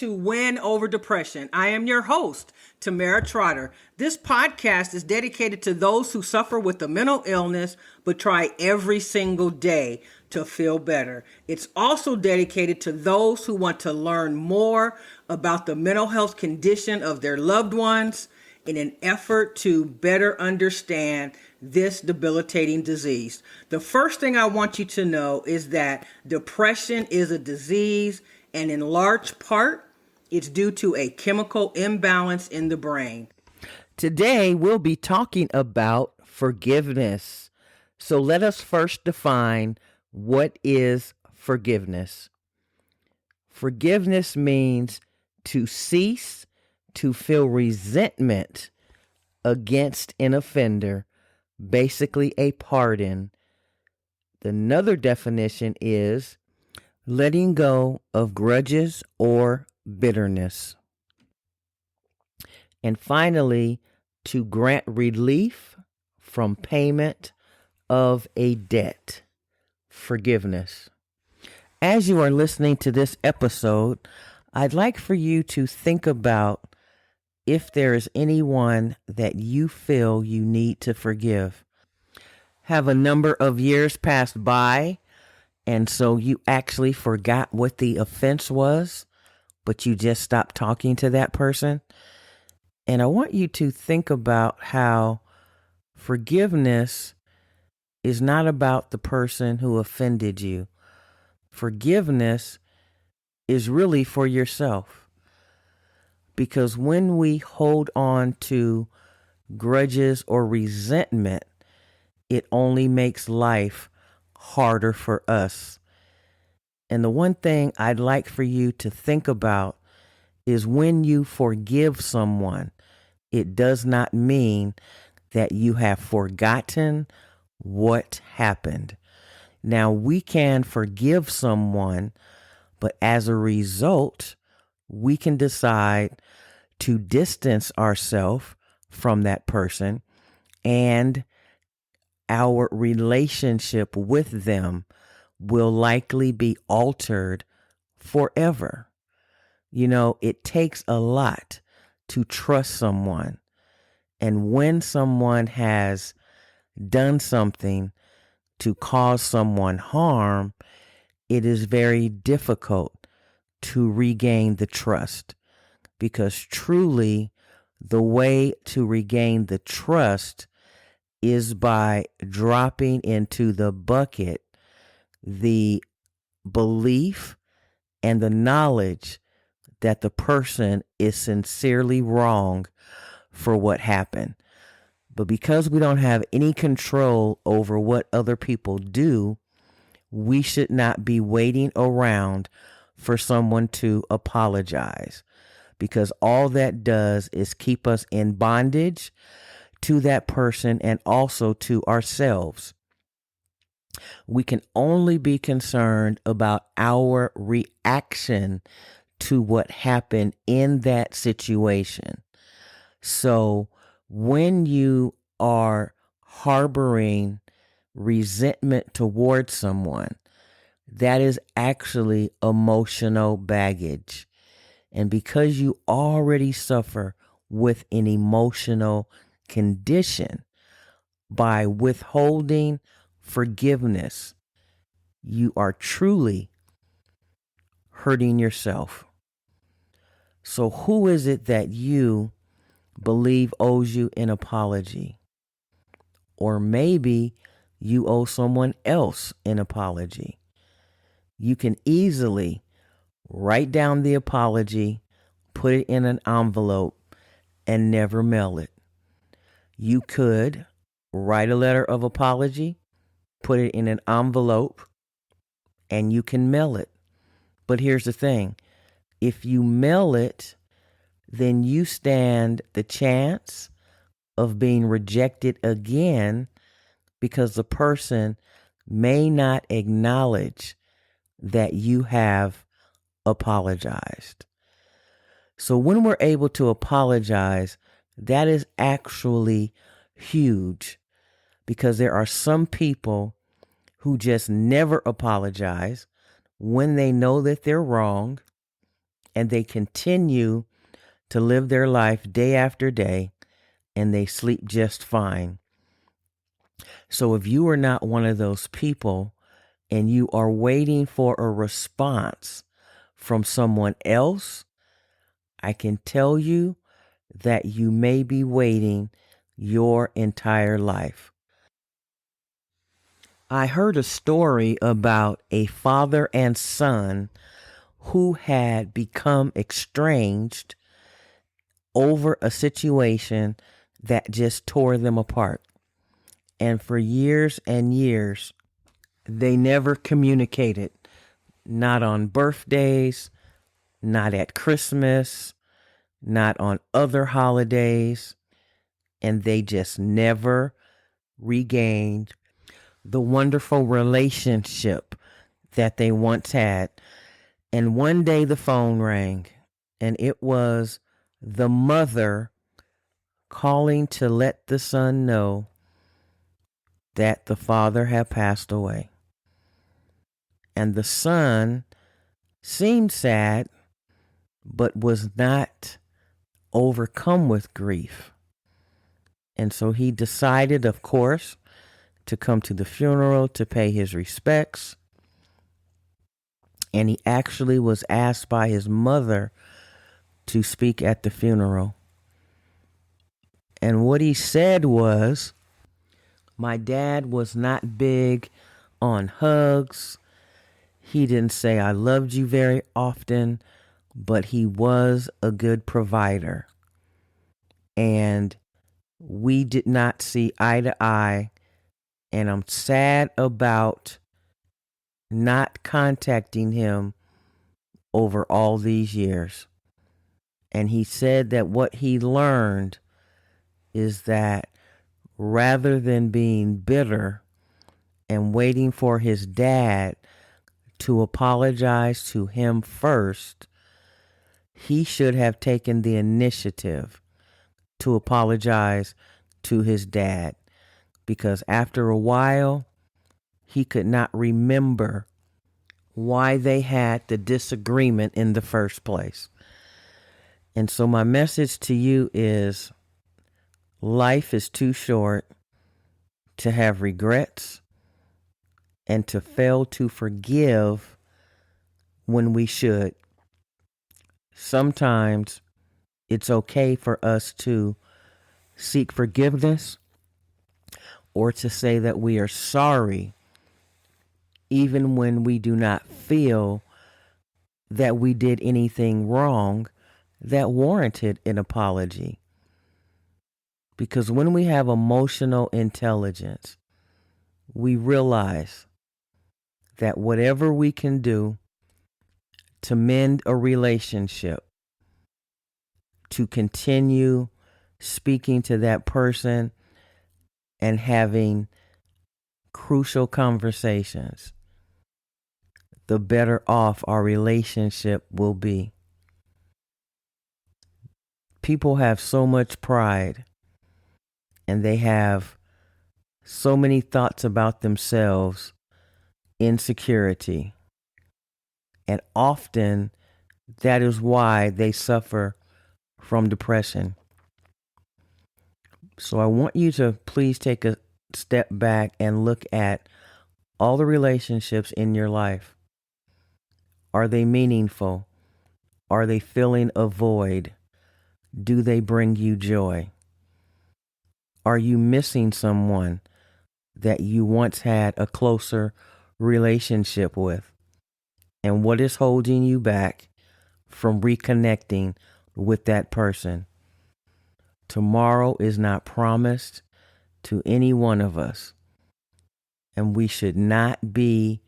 to Win Over Depression. I am your host, Tamara Trotter. This podcast is dedicated to those who suffer with a mental illness but try every single day to feel better. It's also dedicated to those who want to learn more about the mental health condition of their loved ones in an effort to better understand this debilitating disease. The first thing I want you to know is that depression is a disease, and in large part, it's due to a chemical imbalance in the brain. Today, we'll be talking about forgiveness. So let us first define what is forgiveness. Forgiveness means to cease to feel resentment against an offender, basically a pardon. Another definition is letting go of grudges or bitterness. And finally, to grant relief from payment of a debt. Forgiveness. As you are listening to this episode, I'd like for you to think about if there is anyone that you feel you need to forgive. Have a number of years passed by, and so you actually forgot what the offense was, but you just stopped talking to that person? And I want you to think about how forgiveness is not about the person who offended you. Forgiveness is really for yourself. Because when we hold on to grudges or resentment, it only makes life harder for us. And the one thing I'd like for you to think about is when you forgive someone, it does not mean that you have forgotten what happened. Now, we can forgive someone, but as a result, we can decide to distance ourselves from that person, and our relationship with them will likely be altered forever. You know, it takes a lot to trust someone. And when someone has done something to cause someone harm, it is very difficult to regain the trust. Because truly, the way to regain the trust is by dropping into the bucket the belief and the knowledge that the person is sincerely wrong for what happened. But because we don't have any control over what other people do, we should not be waiting around for someone to apologize, because all that does is keep us in bondage to that person and also to ourselves. We can only be concerned about our reaction to what happened in that situation. So when you are harboring resentment towards someone, that is actually emotional baggage. And because you already suffer with an emotional condition, by withholding forgiveness, you are truly hurting yourself. So who is it that you believe owes you an apology? Or maybe you owe someone else an apology. You can easily write down the apology, put it in an envelope, and never mail it. You could write a letter of apology, put it in an envelope, and you can mail it. But here's the thing. If you mail it, then you stand the chance of being rejected again, because the person may not acknowledge that you have apologized. So when we're able to apologize, that is actually huge, because there are some people who just never apologize when they know that they're wrong, and they continue to live their life day after day, and they sleep just fine. So if you are not one of those people and you are waiting for a response from someone else, I can tell you that you may be waiting your entire life. I heard a story about a father and son who had become estranged over a situation that just tore them apart. And for years and years, they never communicated. Not on birthdays, not at Christmas, not on other holidays. And they just never regained the wonderful relationship that they once had. And one day the phone rang, and it was the mother calling to let the son know that the father had passed away. And the son seemed sad, but was not overcome with grief. And so he decided, of course, to come to the funeral to pay his respects. And he actually was asked by his mother to speak at the funeral. And what he said was, my dad was not big on hugs. He didn't say I loved you very often, but he was a good provider. And we did not see eye to eye. And I'm sad about not contacting him over all these years. And he said that what he learned is that rather than being bitter and waiting for his dad to apologize to him first, he should have taken the initiative to apologize to his dad, because after a while, he could not remember why they had the disagreement in the first place. And so my message to you is, life is too short to have regrets and to fail to forgive when we should. Sometimes it's okay for us to seek forgiveness or to say that we are sorry, even when we do not feel that we did anything wrong that warranted an apology. Because when we have emotional intelligence, we realize that whatever we can do to mend a relationship, to continue speaking to that person and having crucial conversations, the better off our relationship will be. People have so much pride, and they have so many thoughts about themselves, insecurity. And often that is why they suffer from depression. So I want you to please take a step back and look at all the relationships in your life. Are they meaningful? Are they filling a void? Do they bring you joy? Are you missing someone that you once had a closer relationship with? And what is holding you back from reconnecting with that person? Tomorrow is not promised to any one of us. And we should not be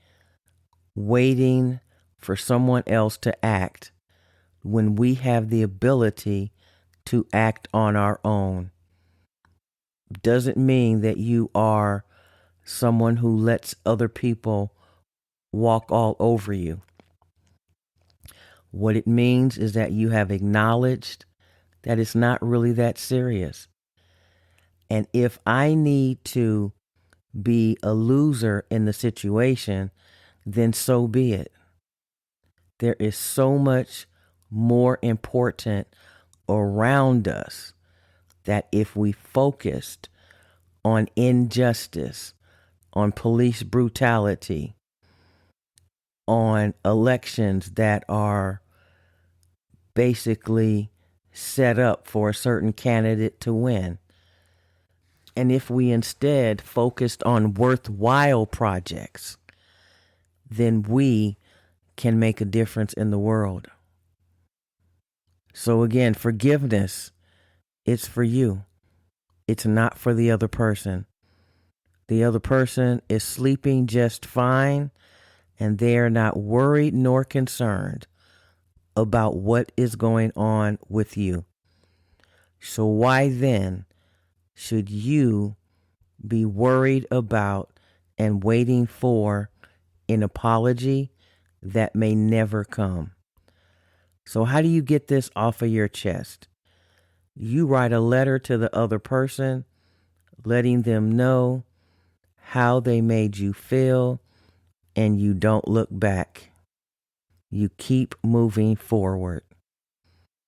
waiting for someone else to act when we have the ability to act on our own. Doesn't mean that you are someone who lets other people walk all over you. What it means is that you have acknowledged that it's not really that serious. And if I need to be a loser in the situation, then so be it. There is so much more important around us, that if we focused on injustice, on police brutality, on elections that are basically set up for a certain candidate to win, and if we instead focused on worthwhile projects, then we can make a difference in the world. So again, forgiveness, it's for you. It's not for the other person. The other person is sleeping just fine, and they are not worried nor concerned about what is going on with you. So why then should you be worried about and waiting for an apology that may never come? So how do you get this off of your chest? You write a letter to the other person, letting them know how they made you feel, and you don't look back. You keep moving forward,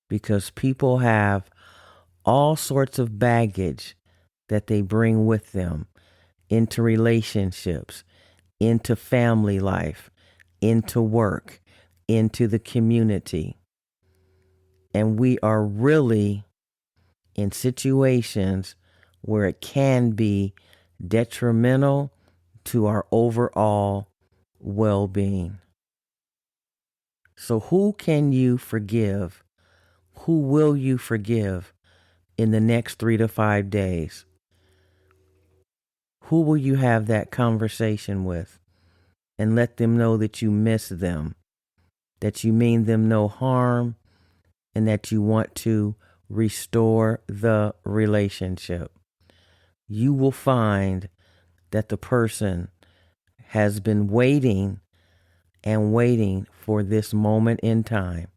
because people have all sorts of baggage that they bring with them into relationships, into family life, into work, into the community. And we are really in situations where it can be detrimental to our overall well-being. So who can you forgive? Who will you forgive in the next 3 to 5 days? Who will you have that conversation with and let them know that you miss them, that you mean them no harm, and that you want to restore the relationship? You will find that the person has been waiting and waiting for this moment in time.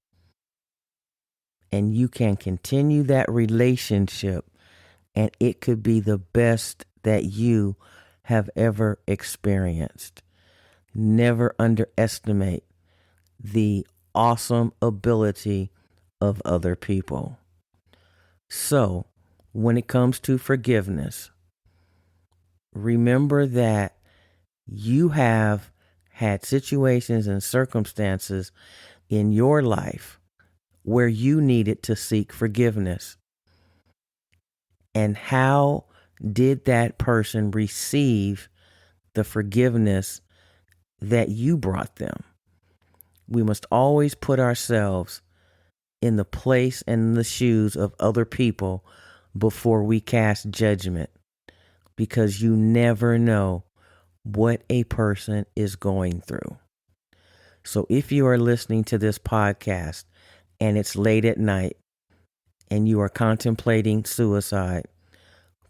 And you can continue that relationship, and it could be the best that you have ever experienced. Never underestimate the awesome ability of other people. So, when it comes to forgiveness, remember that you have had situations and circumstances in your life where you needed to seek forgiveness. And how did that person receive the forgiveness that you brought them? We must always put ourselves in the place and the shoes of other people before we cast judgment, because you never know what a person is going through. So if you are listening to this podcast and it's late at night and you are contemplating suicide,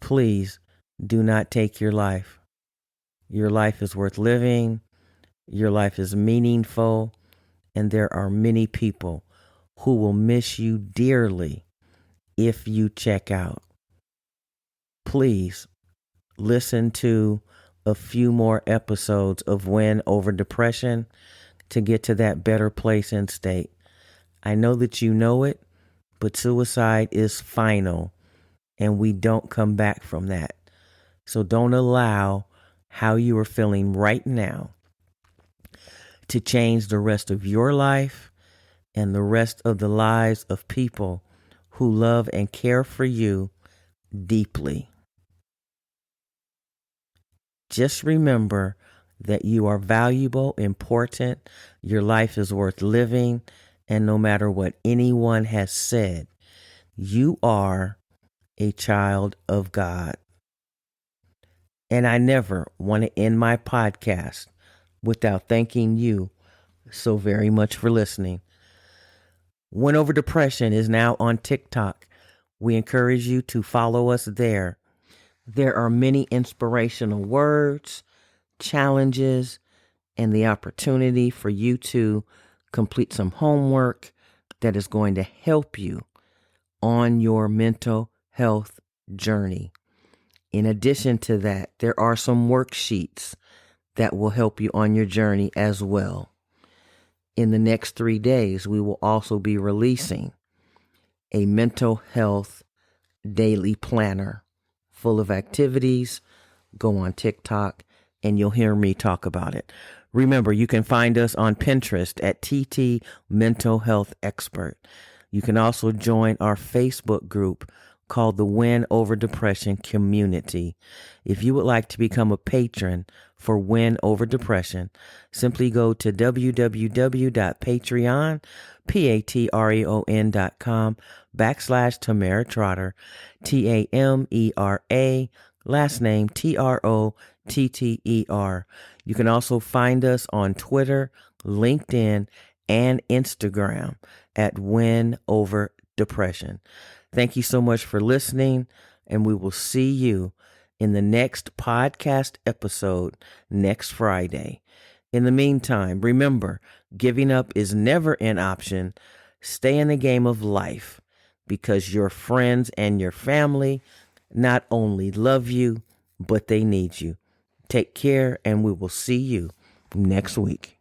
please do not take your life. Your life is worth living. Your life is meaningful. And there are many people who will miss you dearly if you check out. Please listen to a few more episodes of Win Over Depression to get to that better place and state. I know that you know it, but suicide is final, and we don't come back from that. So don't allow how you are feeling right now to change the rest of your life and the rest of the lives of people who love and care for you deeply. Just remember that you are valuable, important, your life is worth living, and no matter what anyone has said, you are a child of God. And I never want to end my podcast without thanking you so very much for listening. Win Over Depression is now on TikTok. We encourage you to follow us there. There are many inspirational words, challenges, and the opportunity for you to complete some homework that is going to help you on your mental health journey. In addition to that, there are some worksheets that will help you on your journey as well. In the next 3 days, we will also be releasing a mental health daily planner full of activities. Go on TikTok and you'll hear me talk about it. Remember, you can find us on Pinterest at TT Mental Health Expert. You can also join our Facebook group called the Win Over Depression Community. If you would like to become a patron for Win Over Depression, simply go to patreon.com/Tamara Trotter, TAMERA, last name TROTTER. You can also find us on Twitter, LinkedIn, and Instagram at Win Over Depression. Thank you so much for listening, and we will see you in the next podcast episode next Friday. In the meantime, remember, giving up is never an option. Stay in the game of life because your friends and your family not only love you, but they need you. Take care, and we will see you next week.